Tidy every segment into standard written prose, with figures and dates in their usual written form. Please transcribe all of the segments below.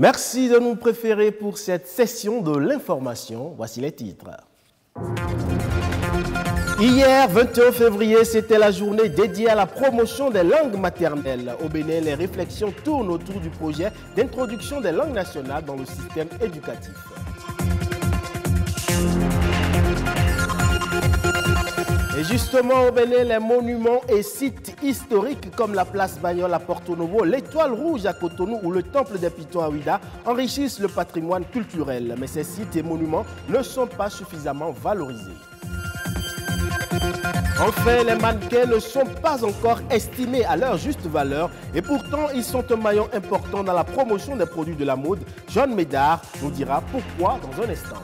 Merci de nous préférer pour cette session de l'information. Voici les titres. Hier, 21 février, c'était la journée dédiée à la promotion des langues maternelles. Au Bénin, les réflexions tournent autour du projet d'introduction des langues nationales dans le système éducatif. Et justement, au Bénin, les monuments et sites historiques comme la place Bagnol à Porto Novo, l'Étoile Rouge à Cotonou ou le Temple des Pitons à Ouida enrichissent le patrimoine culturel. Mais ces sites et monuments ne sont pas suffisamment valorisés. Enfin, les mannequins ne sont pas encore estimés à leur juste valeur et pourtant ils sont un maillon important dans la promotion des produits de la mode. John Médard nous dira pourquoi dans un instant.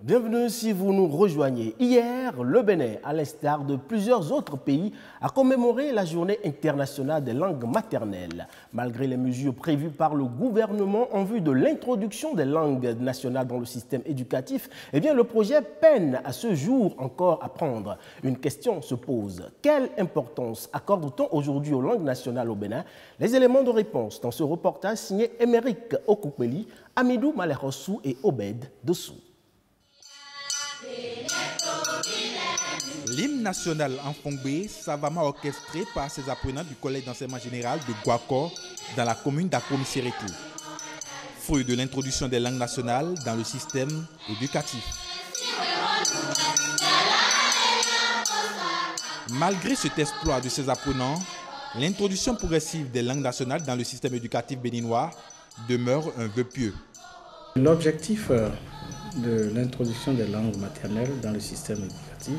Bienvenue si vous nous rejoignez. Hier, le Bénin, à l'instar de plusieurs autres pays, a commémoré la journée internationale des langues maternelles. Malgré les mesures prévues par le gouvernement en vue de l'introduction des langues nationales dans le système éducatif, eh bien, le projet peine à ce jour encore à prendre. Une question se pose. Quelle importance accorde-t-on aujourd'hui aux langues nationales au Bénin? Les éléments de réponse dans ce reportage signé Émeric Okoupeli, Amidou Malerossou et Obed Dessou. L'hymne national en Fongbe, savamment orchestré par ses apprenants du collège d'enseignement général de Guakor dans la commune d'Akomissereki. Fruit de l'introduction des langues nationales dans le système éducatif. Malgré cet exploit de ses apprenants, l'introduction progressive des langues nationales dans le système éducatif béninois demeure un vœu pieux. L'objectif de l'introduction des langues maternelles dans le système éducatif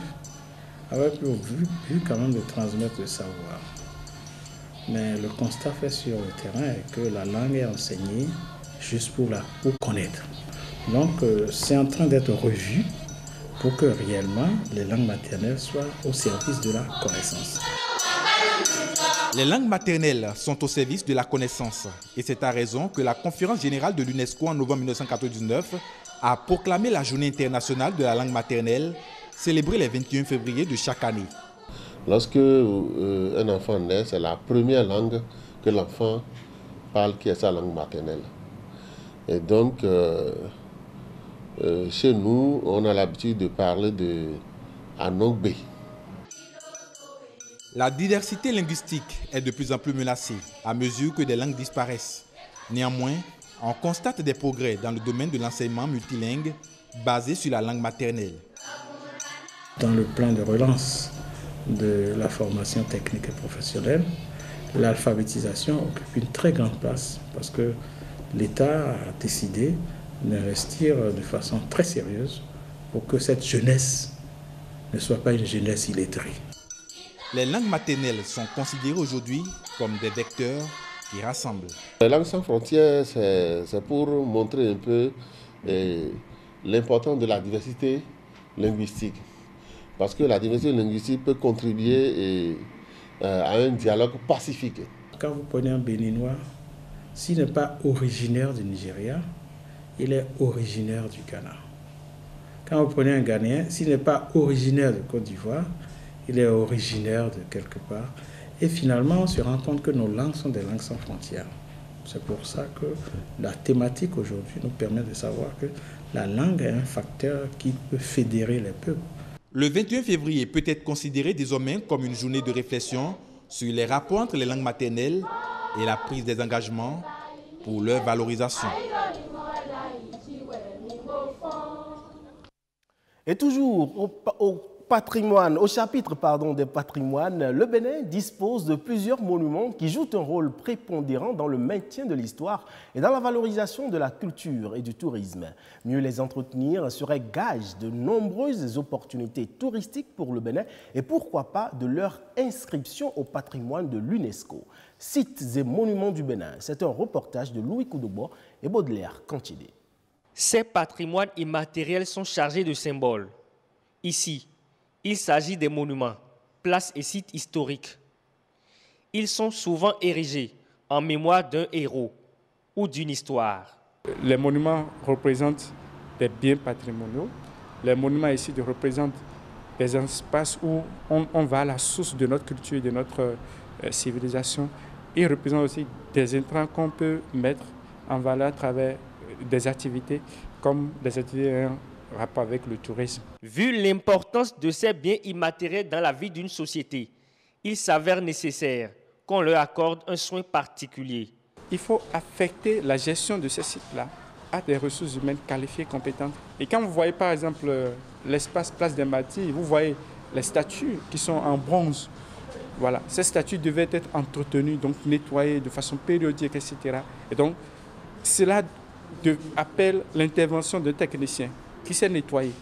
avait pour but quand même de transmettre le savoir. Mais le constat fait sur le terrain est que la langue est enseignée juste pour connaître. Donc c'est en train d'être revu pour que réellement les langues maternelles soient au service de la connaissance. Les langues maternelles sont au service de la connaissance et c'est à raison que la conférence générale de l'UNESCO en novembre 1999 a proclamé la journée internationale de la langue maternelle, célébrée le 21 février de chaque année. Lorsque un enfant naît, c'est la première langue que l'enfant parle qui est sa langue maternelle. Et donc, chez nous, on a l'habitude de parler de Anongbe. La diversité linguistique est de plus en plus menacée à mesure que des langues disparaissent. Néanmoins, on constate des progrès dans le domaine de l'enseignement multilingue basé sur la langue maternelle. Dans le plan de relance de la formation technique et professionnelle, l'alphabétisation occupe une très grande place parce que l'État a décidé d'investir de façon très sérieuse pour que cette jeunesse ne soit pas une jeunesse illettrée. Les langues maternelles sont considérées aujourd'hui comme des vecteurs qui rassemblent. Les langues sans frontières, c'est pour montrer un peu l'importance de la diversité linguistique. Parce que la diversité linguistique peut contribuer à un dialogue pacifique. Quand vous prenez un Béninois, s'il n'est pas originaire du Nigeria, il est originaire du Ghana. Quand vous prenez un Ghanéen, s'il n'est pas originaire de Côte d'Ivoire, il est originaire de quelque part. Et finalement, on se rend compte que nos langues sont des langues sans frontières. C'est pour ça que la thématique aujourd'hui nous permet de savoir que la langue est un facteur qui peut fédérer les peuples. Le 21 février peut être considéré désormais comme une journée de réflexion sur les rapports entre les langues maternelles et la prise des engagements pour leur valorisation. Et toujours au chapitre des patrimoines, le Bénin dispose de plusieurs monuments qui jouent un rôle prépondérant dans le maintien de l'histoire et dans la valorisation de la culture et du tourisme. Mieux les entretenir serait gage de nombreuses opportunités touristiques pour le Bénin et pourquoi pas de leur inscription au patrimoine de l'UNESCO. Sites et monuments du Bénin, c'est un reportage de Louis Koudoubo et Baudelaire Cantidé. Ces patrimoines immatériels sont chargés de symboles. Ici, il s'agit des monuments, places et sites historiques. Ils sont souvent érigés en mémoire d'un héros ou d'une histoire. Les monuments représentent des biens patrimoniaux. Les monuments ici représentent des espaces où on va à la source de notre culture, de notre civilisation. Il représente aussi des intrants qu'on peut mettre en valeur à travers des activités comme des activités en rapport avec le tourisme. Vu l'importance de ces biens immatériels dans la vie d'une société, il s'avère nécessaire qu'on leur accorde un soin particulier. Il faut affecter la gestion de ces sites-là à des ressources humaines qualifiées, compétentes. Et quand vous voyez par exemple l'espace Place des Martyrs, vous voyez les statues qui sont en bronze. Voilà, ces statues devaient être entretenues, donc nettoyées de façon périodique, etc. Et donc, cela appelle l'intervention d'un technicien qui sait nettoyer.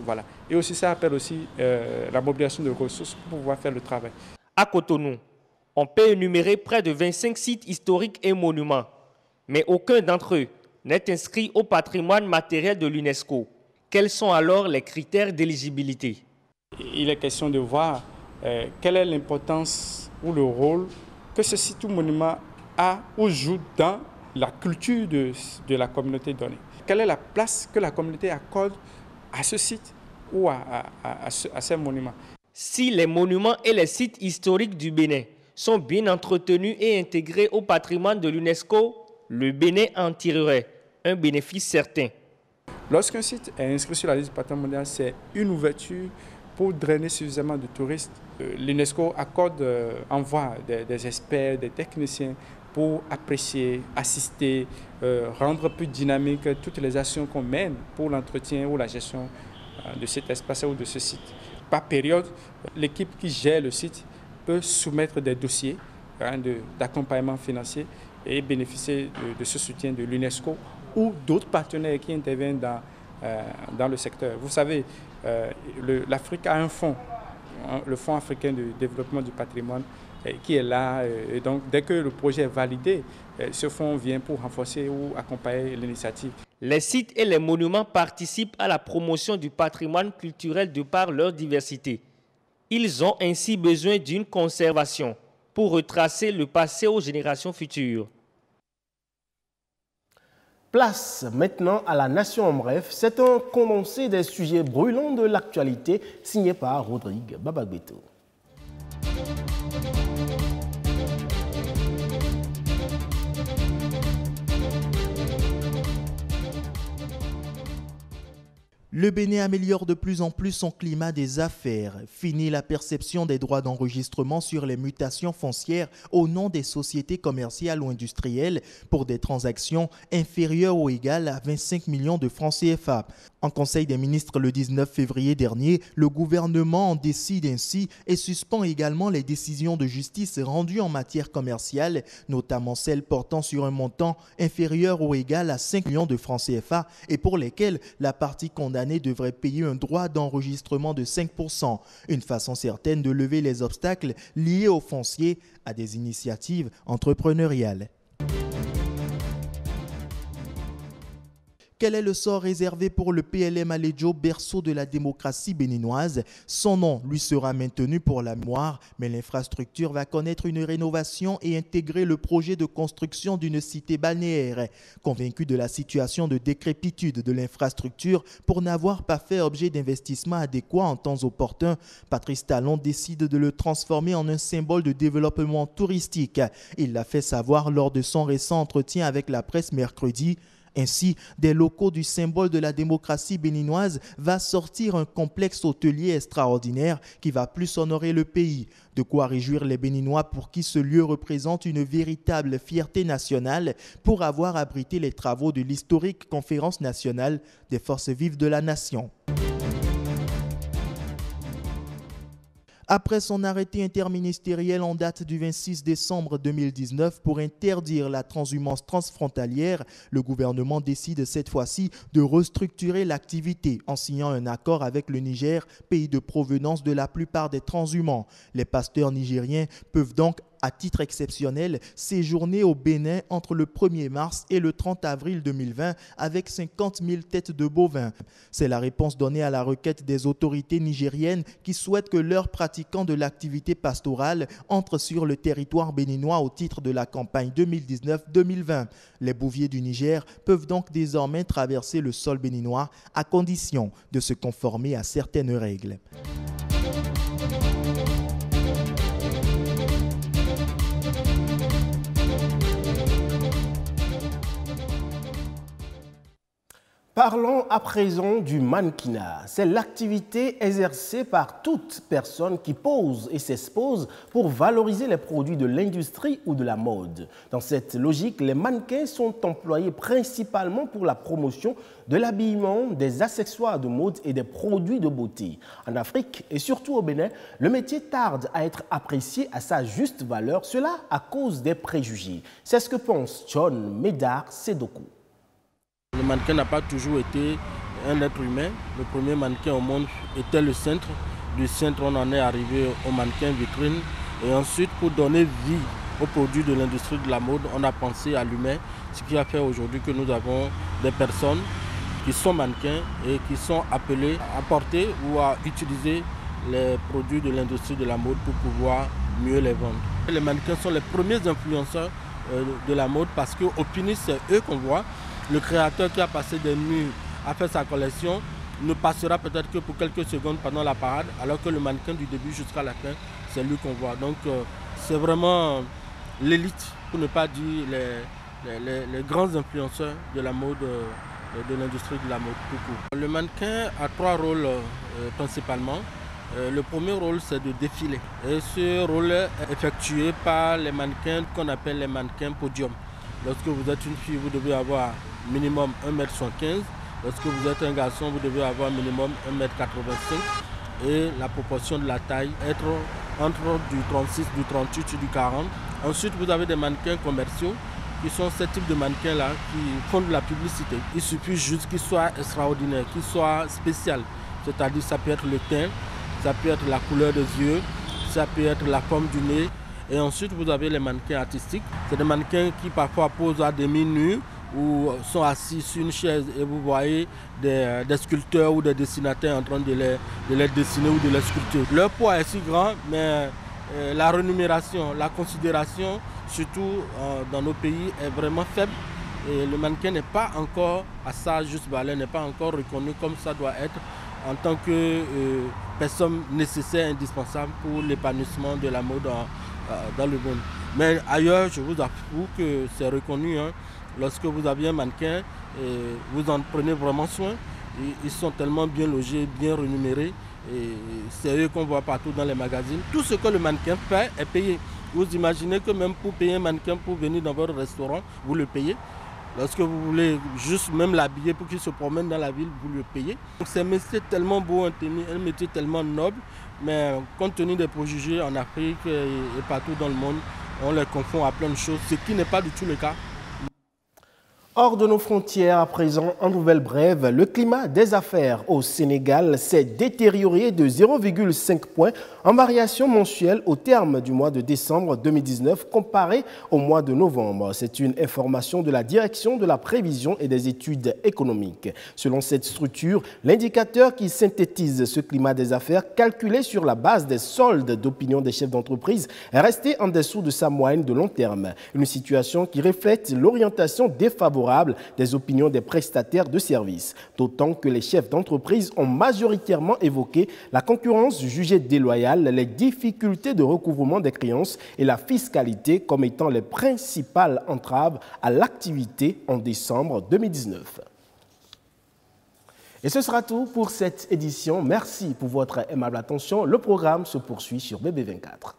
Voilà. Et aussi, ça appelle aussi la mobilisation de ressources pour pouvoir faire le travail. À Cotonou, on peut énumérer près de 25 sites historiques et monuments, mais aucun d'entre eux n'est inscrit au patrimoine matériel de l'UNESCO. Quels sont alors les critères d'éligibilité? Il est question de voir quelle est l'importance ou le rôle que ce site ou monument a ou joue dans la culture de la communauté donnée. Quelle est la place que la communauté accorde à ce site ou à ces monuments? Si les monuments et les sites historiques du Bénin sont bien entretenus et intégrés au patrimoine de l'UNESCO, le Bénin en tirerait un bénéfice certain. Lorsqu'un site est inscrit sur la liste du patrimoine mondial, c'est une ouverture pour drainer suffisamment de touristes. L'UNESCO envoie des experts, des techniciens pour apprécier, assister, rendre plus dynamique toutes les actions qu'on mène pour l'entretien ou la gestion de cet espace ou de ce site. Par période, l'équipe qui gère le site peut soumettre des dossiers d'accompagnement financier et bénéficier de ce soutien de l'UNESCO ou d'autres partenaires qui interviennent dans le secteur. Vous savez, l'Afrique a un fonds, le Fonds africain de développement du patrimoine, qui est là. Et donc, dès que le projet est validé, ce fonds vient pour renforcer ou accompagner l'initiative. Les sites et les monuments participent à la promotion du patrimoine culturel de par leur diversité. Ils ont ainsi besoin d'une conservation pour retracer le passé aux générations futures. Place maintenant à la Nation en bref. C'est un condensé des sujets brûlants de l'actualité signé par Rodrigue Babagbeto. Le Bénin améliore de plus en plus son climat des affaires. Fini la perception des droits d'enregistrement sur les mutations foncières au nom des sociétés commerciales ou industrielles pour des transactions inférieures ou égales à 25 millions de francs CFA. En Conseil des ministres le 19 février dernier, le gouvernement en décide ainsi et suspend également les décisions de justice rendues en matière commerciale, notamment celles portant sur un montant inférieur ou égal à 5 millions de francs CFA et pour lesquelles la partie condamnée devrait payer un droit d'enregistrement de 5%, une façon certaine de lever les obstacles liés au foncier à des initiatives entrepreneuriales. Quel est le sort réservé pour le PLM Alédio, berceau de la démocratie béninoise? Son nom lui sera maintenu pour la mémoire, mais l'infrastructure va connaître une rénovation et intégrer le projet de construction d'une cité balnéaire. Convaincu de la situation de décrépitude de l'infrastructure pour n'avoir pas fait objet d'investissements adéquats en temps opportun, Patrice Talon décide de le transformer en un symbole de développement touristique. Il l'a fait savoir lors de son récent entretien avec la presse mercredi. Ainsi, des locaux du symbole de la démocratie béninoise va sortir un complexe hôtelier extraordinaire qui va plus honorer le pays. De quoi réjouir les Béninois pour qui ce lieu représente une véritable fierté nationale pour avoir abrité les travaux de l'historique Conférence nationale des forces vives de la nation. Après son arrêté interministériel en date du 26 décembre 2019 pour interdire la transhumance transfrontalière, le gouvernement décide cette fois-ci de restructurer l'activité en signant un accord avec le Niger, pays de provenance de la plupart des transhumants. Les pasteurs nigériens peuvent donc à titre exceptionnel, séjourner au Bénin entre le 1er mars et le 30 avril 2020 avec 50 000 têtes de bovins. C'est la réponse donnée à la requête des autorités nigériennes qui souhaitent que leurs pratiquants de l'activité pastorale entrent sur le territoire béninois au titre de la campagne 2019-2020. Les bouviers du Niger peuvent donc désormais traverser le sol béninois à condition de se conformer à certaines règles. Parlons à présent du mannequinat. C'est l'activité exercée par toute personne qui pose et s'expose pour valoriser les produits de l'industrie ou de la mode. Dans cette logique, les mannequins sont employés principalement pour la promotion de l'habillement, des accessoires de mode et des produits de beauté. En Afrique et surtout au Bénin, le métier tarde à être apprécié à sa juste valeur, cela à cause des préjugés. C'est ce que pense John Médard Sédokou. Le mannequin n'a pas toujours été un être humain. Le premier mannequin au monde était le cintre. Du cintre, on en est arrivé au mannequin vitrine. Et ensuite, pour donner vie aux produits de l'industrie de la mode, on a pensé à l'humain. Ce qui a fait aujourd'hui que nous avons des personnes qui sont mannequins et qui sont appelées à porter ou à utiliser les produits de l'industrie de la mode pour pouvoir mieux les vendre. Les mannequins sont les premiers influenceurs de la mode parce qu'au Pini, c'est eux qu'on voit. Le créateur qui a passé des nuits à faire sa collection ne passera peut-être que pour quelques secondes pendant la parade, alors que le mannequin du début jusqu'à la fin, c'est lui qu'on voit. Donc c'est vraiment l'élite, pour ne pas dire les grands influenceurs de la mode, de l'industrie de la mode. Le mannequin a trois rôles principalement. Le premier rôle, c'est de défiler. Et ce rôle est effectué par les mannequins qu'on appelle les mannequins podium. Lorsque vous êtes une fille, vous devez avoir minimum 1m75. Lorsque vous êtes un garçon, vous devez avoir minimum 1m85. Et la proportion de la taille être entre du 36, du 38 et du 40. Ensuite, vous avez des mannequins commerciaux qui sont ce type de mannequins-là qui font de la publicité. Il suffit juste qu'ils soient extraordinaires, qu'ils soient spéciaux. C'est-à-dire ça peut être le teint, ça peut être la couleur des yeux, ça peut être la forme du nez. Et ensuite, vous avez les mannequins artistiques. C'est des mannequins qui parfois posent à demi nus ou sont assis sur une chaise et vous voyez des sculpteurs ou des dessinateurs en train de les dessiner ou de les sculpter. Leur poids est si grand, mais la rémunération, la considération, surtout dans nos pays, est vraiment faible. Et le mannequin n'est pas encore à sa juste valeur, n'est pas encore reconnu comme ça doit être en tant que personne nécessaire, indispensable pour l'épanouissement de la mode dans le monde. Mais ailleurs, je vous avoue que c'est reconnu. Lorsque vous avez un mannequin, vous en prenez vraiment soin. Ils sont tellement bien logés, bien rémunérés. C'est eux qu'on voit partout dans les magazines. Tout ce que le mannequin fait est payé. Vous imaginez que même pour payer un mannequin pour venir dans votre restaurant, vous le payez. Lorsque vous voulez juste même l'habiller pour qu'il se promène dans la ville, vous le payez. C'est un métier tellement beau, un métier tellement noble, mais compte tenu des préjugés en Afrique et partout dans le monde, on les confond à plein de choses, ce qui n'est pas du tout le cas. Hors de nos frontières, à présent, en nouvelle brève, le climat des affaires au Sénégal s'est détérioré de 0,5 points en variation mensuelle au terme du mois de décembre 2019 comparé au mois de novembre. C'est une information de la Direction de la prévision et des études économiques. Selon cette structure, l'indicateur qui synthétise ce climat des affaires calculé sur la base des soldes d'opinion des chefs d'entreprise est resté en dessous de sa moyenne de long terme. Une situation qui reflète l'orientation défavorable des opinions des prestataires de services, d'autant que les chefs d'entreprise ont majoritairement évoqué la concurrence jugée déloyale, les difficultés de recouvrement des créances et la fiscalité comme étant les principales entraves à l'activité en décembre 2019. Et ce sera tout pour cette édition. Merci pour votre aimable attention. Le programme se poursuit sur BB24.